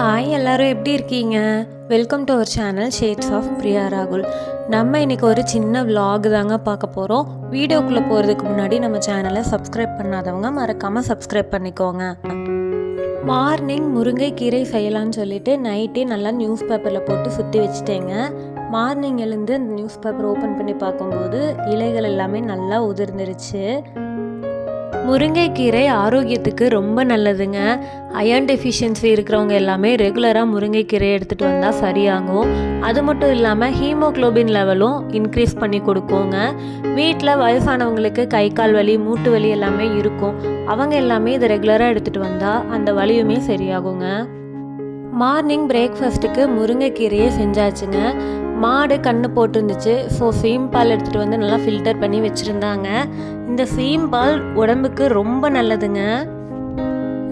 Hi எல்லாரும் எப்படி இருக்கீங்க? Welcome to our channel shades of Priya ராகுல். நம்ம இன்றைக்கி ஒரு சின்ன vlog தாங்க பார்க்க போகிறோம். வீடியோக்குள்ளே போகிறதுக்கு முன்னாடி நம்ம சேனலை சப்ஸ்கிரைப் பண்ணாதவங்க மறக்காமல் சப்ஸ்கிரைப் பண்ணிக்கோங்க. மார்னிங் முருங்கைக்கீரை செய்யலான்னு சொல்லிட்டு நைட்டே நல்லா நியூஸ் பேப்பரில் போட்டு சுற்றி வச்சுட்டேங்க. மார்னிங் எழுந்து அந்த நியூஸ் பேப்பர் ஓப்பன் பண்ணி பார்க்கும்போது இலைகள் எல்லாமே நல்லா உதிர்ந்துருச்சு. முருங்கைக்கீரை ஆரோக்கியத்துக்கு ரொம்ப நல்லதுங்க. அயர்ன் டெஃபிஷியன்சி இருக்கிறவங்க எல்லாமே ரெகுலராக முருங்கைக்கீரை எடுத்துகிட்டு வந்தால் சரியாகும். அது மட்டும் இல்லாமல் ஹீமோக்ளோபின் லெவலும் இன்க்ரீஸ் பண்ணி கொடுக்குங்க. வீட்டில் வயசானவங்களுக்கு கை கால் வலி மூட்டு வலி எல்லாமே இருக்கும். அவங்க எல்லாமே இதை ரெகுலராக எடுத்துகிட்டு வந்தால் அந்த வலியுமே சரியாகுங்க. மார்னிங் பிரேக்ஃபாஸ்ட்டுக்கு முருங்கைக்கீரையே செஞ்சாச்சுங்க. மாடு கண்ணு போட்டுருந்துச்சு. ஸோ சீம்பால் எடுத்துகிட்டு வந்து நல்லா ஃபில்டர் பண்ணி வச்சுருந்தாங்க. இந்த சீம்பால் உடம்புக்கு ரொம்ப நல்லதுங்க.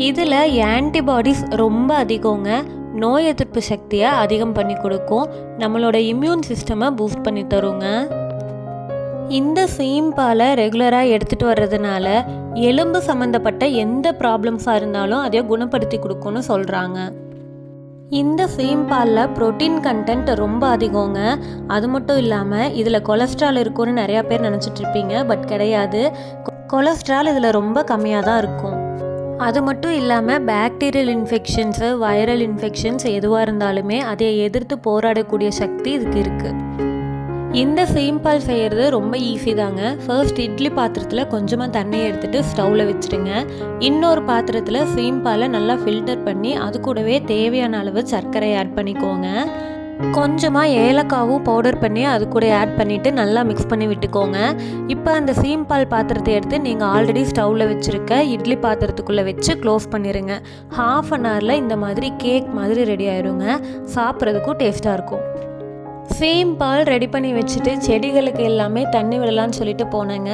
இதில் ஆன்டிபாடிஸ் ரொம்ப அதிகங்க. நோய் எதிர்ப்பு சக்தியை அதிகம் பண்ணி கொடுக்கும். நம்மளோட இம்யூன் சிஸ்டமை பூஸ்ட் பண்ணி தருங்க. இந்த சீம்பாலை ரெகுலராக எடுத்துகிட்டு வர்றதுனால எலும்பு சம்மந்தப்பட்ட எந்த ப்ராப்ளம்ஸாக இருந்தாலும் அதை குணப்படுத்தி கொடுக்கும்னு சொல்கிறாங்க. இந்த சீம்பாலில் ப்ரோட்டீன் கண்டென்ட் ரொம்ப அதிகங்க. அது மட்டும் இல்லாமல் இதில் கொலஸ்ட்ரால் இருக்கும்னு நிறையா பேர் நினச்சிட்டு இருப்பீங்க. பட் கிடையாது. கொலஸ்ட்ரால் இதில் ரொம்ப கம்மியாக தான் இருக்கும். அது மட்டும் இல்லாமல் பாக்டீரியல் இன்ஃபெக்ஷன்ஸு வைரல் இன்ஃபெக்ஷன்ஸ் எதுவாக இருந்தாலுமே அதை எதிர்த்து போராடக்கூடிய சக்தி இதுக்கு இருக்குது. இந்த சீம்பால் செய்கிறது ரொம்ப ஈஸி தாங்க. ஃபர்ஸ்ட் இட்லி பாத்திரத்தில் கொஞ்சமாக தண்ணி எடுத்துகிட்டு ஸ்டவ்வில் வச்சுடுங்க. இன்னொரு பாத்திரத்தில் சீம்பாலை நல்லா ஃபில்டர் பண்ணி அது கூடவே தேவையான அளவு சர்க்கரை ஆட் பண்ணிக்கோங்க. கொஞ்சமாக ஏலக்காவும் பவுடர் பண்ணி அது கூட ஆட் பண்ணிவிட்டு நல்லா மிக்ஸ் பண்ணி விட்டுக்கோங்க. இப்போ அந்த சீம்பால் பாத்திரத்தை எடுத்து நீங்கள் ஆல்ரெடி ஸ்டவ்வில் வச்சுருக்க இட்லி பாத்திரத்துக்குள்ளே வச்சு க்ளோஸ் பண்ணிடுங்க. ½ அன் ஹவரில் இந்த மாதிரி கேக் மாதிரி ரெடி ஆயிடுங்க. சாப்பிட்றதுக்கும் டேஸ்ட்டாக இருக்கும். சீம்பால் ரெடி பண்ணி வச்சுட்டு செடிகளுக்கு எல்லாமே தண்ணி விடலான்னு சொல்லிட்டு போனேங்க.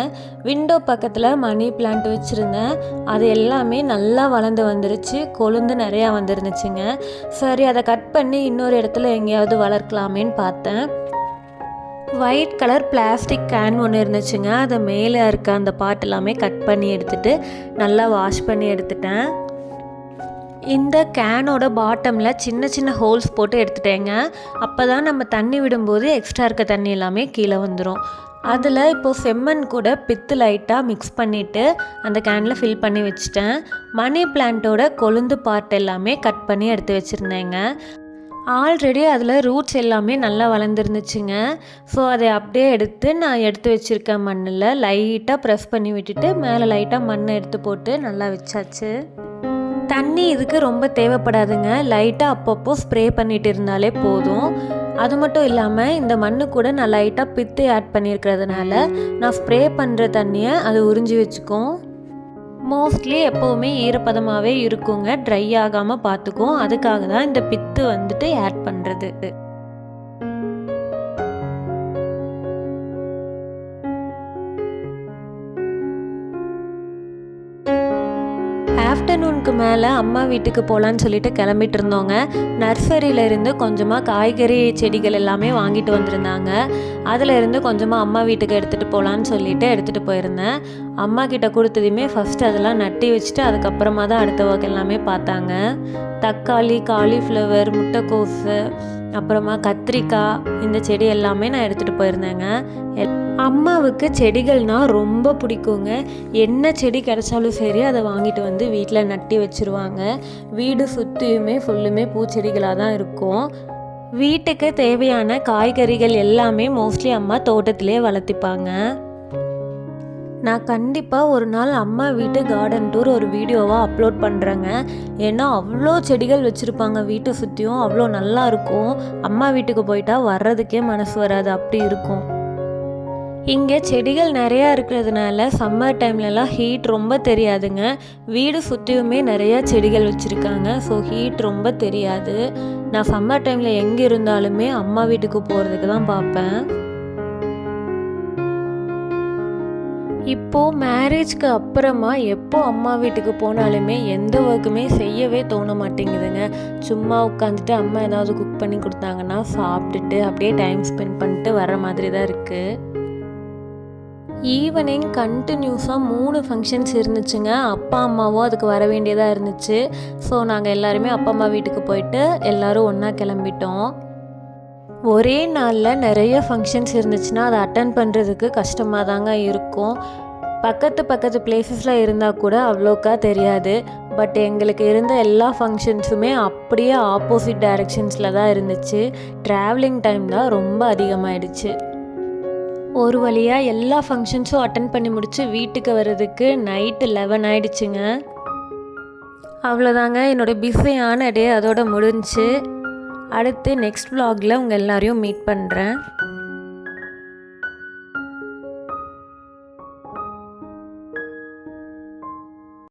விண்டோ பக்கத்தில் மணி பிளான்ட் வச்சுருந்தேன். அது எல்லாமே நல்லா வளர்ந்து வந்துருச்சு. கொழுந்து நிறையா வந்துருந்துச்சுங்க. சரி, அதை கட் பண்ணி இன்னொரு இடத்துல எங்கேயாவது வளர்க்கலாமேன்னு பார்த்தேன். ஒயிட் கலர் பிளாஸ்டிக் கேன் ஒன்று இருந்துச்சுங்க. அதை மேலே இருக்க அந்த பாட் எல்லாமே கட் பண்ணி எடுத்துகிட்டு நல்லா வாஷ் பண்ணி எடுத்துட்டேன். இந்த கேனோட பாட்டமில் சின்ன சின்ன ஹோல்ஸ் போட்டு எடுத்துட்டேங்க. அப்போ தான் நம்ம தண்ணி விடும்போது எக்ஸ்ட்ரா இருக்க தண்ணி எல்லாமே கீழே வந்துடும். அதில் இப்போது செம்மண் கூட பித்து லைட்டாக மிக்ஸ் பண்ணிவிட்டு அந்த கேனில் ஃபில் பண்ணி வச்சுட்டேன். மணி பிளான்ட்டோட கொழுந்து பார்ட் எல்லாமே கட் பண்ணி எடுத்து வச்சுருந்தேங்க. ஆல்ரெடி அதில் ரூட்ஸ் எல்லாமே நல்லா வளர்ந்துருந்துச்சுங்க. ஸோ அதை அப்படியே எடுத்து நான் எடுத்து வச்சுருக்கேன் மண்ணில் லைட்டாக ப்ரெஸ் பண்ணி விட்டுட்டு மேலே லைட்டாக மண்ணை எடுத்து போட்டு நல்லா வச்சாச்சு. தண்ணி இதுக்கு ரொம்ப தேவைப்படாதுங்க. லைட்டாக அப்பப்போ ஸ்ப்ரே பண்ணிட்டு இருந்தாலே போதும். அது மட்டும் இல்லாமல் இந்த மண்ணு கூட நான் லைட்டாக பித்து ஆட் பண்ணியிருக்கிறதுனால நான் ஸ்ப்ரே பண்ணுற தண்ணியை அது உறிஞ்சி வச்சுக்கும். மோஸ்ட்லி எப்போவுமே ஈரப்பதமாகவே இருக்குங்க. ட்ரை ஆகாமல் பார்த்துக்கும். அதுக்காக தான் இந்த பித்து வந்துட்டு ஆட் பண்ணுறது. ஆஃப்டர்நூனுக்கு மேலே அம்மா வீட்டுக்கு போகலான்னு சொல்லிட்டு கிளம்பிட்டு இருந்தோங்க. நர்சரியிலேருந்து கொஞ்சமாக காய்கறி செடிகள் எல்லாமே வாங்கிட்டு வந்திருந்தாங்க. அதில் இருந்து கொஞ்சமாக அம்மா வீட்டுக்கு எடுத்துகிட்டு போகலான்னு சொல்லிட்டு எடுத்துகிட்டு போயிருந்தேன். அம்மா கிட்ட கொடுத்ததுமே ஃபஸ்ட்டு அதெல்லாம் நட்டி வச்சுட்டு அதுக்கப்புறமா தான் அடுத்த ஒர்க் எல்லாமே பார்த்தாங்க. தக்காளி, காலிஃப்ளவர், முட்டைக்கோஸு, அப்புறமா கத்திரிக்காய், இந்த செடி எல்லாமே நான் எடுத்துகிட்டு போயிருந்தேங்க. அம்மாவுக்கு செடிகள்னால் ரொம்ப பிடிக்குங்க. என்ன செடி கிடைச்சாலும் சரி அதை வாங்கிட்டு வந்து வீட்டில் நட்டி வச்சுருவாங்க. வீடு சுற்றியுமே ஃபுல்லுமே பூச்செடிகளாக தான் இருக்கும். வீட்டுக்கு தேவையான காய்கறிகள் எல்லாமே மோஸ்ட்லி அம்மா தோட்டத்திலே வளர்த்திப்பாங்க. நான் கண்டிப்பாக ஒரு நாள் அம்மா வீட்டு கார்டன் டூர் ஒரு வீடியோவாக அப்லோட் பண்ணுறேங்க. ஏன்னா அவ்வளோ செடிகள் வச்சுருப்பாங்க வீட்டை சுற்றியும். அவ்வளோ நல்லா இருக்கும். அம்மா வீட்டுக்கு போயிட்டா வர்றதுக்கே மனசு வராது, அப்படி இருக்கும். இங்கே செடிகள் நிறையா இருக்கிறதுனால சம்மர் டைம்லலாம் ஹீட் ரொம்ப தெரியாதுங்க. வீடு சுற்றியுமே நிறையா செடிகள் வச்சுருக்காங்க. ஸோ ஹீட் ரொம்ப தெரியாது. நான் சம்மர் டைமில் எங்கே இருந்தாலுமே அம்மா வீட்டுக்கு போகிறதுக்கு தான் பார்ப்பேன். இப்போது மேரேஜ்க்கு அப்புறமா எப்போ அம்மா வீட்டுக்கு போனாலுமே எந்த ஒர்க்குமே செய்யவே தோண மாட்டேங்குதுங்க. சும்மா உட்காந்துட்டு அம்மா ஏதாவது குக் பண்ணி கொடுத்தாங்கன்னா சாப்பிட்டுட்டு அப்படியே டைம் ஸ்பெண்ட் பண்ணிட்டு வர மாதிரி தான் இருக்குது. ஈவினிங் கண்டினியூஸாக 3 ஃபங்க்ஷன்ஸ் இருந்துச்சுங்க. அப்பா அம்மாவும் அதுக்கு வர வேண்டியதாக இருந்துச்சு. ஸோ நாங்கள் எல்லாருமே அப்பா அம்மா வீட்டுக்கு போயிட்டு எல்லோரும் ஒன்றா கிளம்பிட்டோம். ஒரே நாளில் நிறைய ஃபங்க்ஷன்ஸ் இருந்துச்சுன்னா அதை அட்டன் பண்ணுறதுக்கு கஷ்டமாக தாங்க இருக்கும். பக்கத்து பிளேசஸில் இருந்தால் கூட அவ்வளோக்கா தெரியாது. பட் எங்களுக்கு இருந்த எல்லா ஃபங்க்ஷன்ஸுமே அப்படியே ஆப்போசிட் டைரெக்ஷன்ஸில் தான் இருந்துச்சு. ட்ராவலிங் டைம் தான் ரொம்ப அதிகமாகிடுச்சு. ஒரு வழியாக எல்லா ஃபங்க்ஷன்ஸும் அட்டன் பண்ணி முடித்து வீட்டுக்கு வர்றதுக்கு நைட்டு 11 ஆகிடுச்சுங்க. அவ்வளோதாங்க, என்னோடய பிஸியான டே அதோட முடிஞ்சுச்சு. அடுத்து நெக்ஸ்ட் vlogல உங்கள் எல்லாரையும் மீட் பண்ணுறேன்.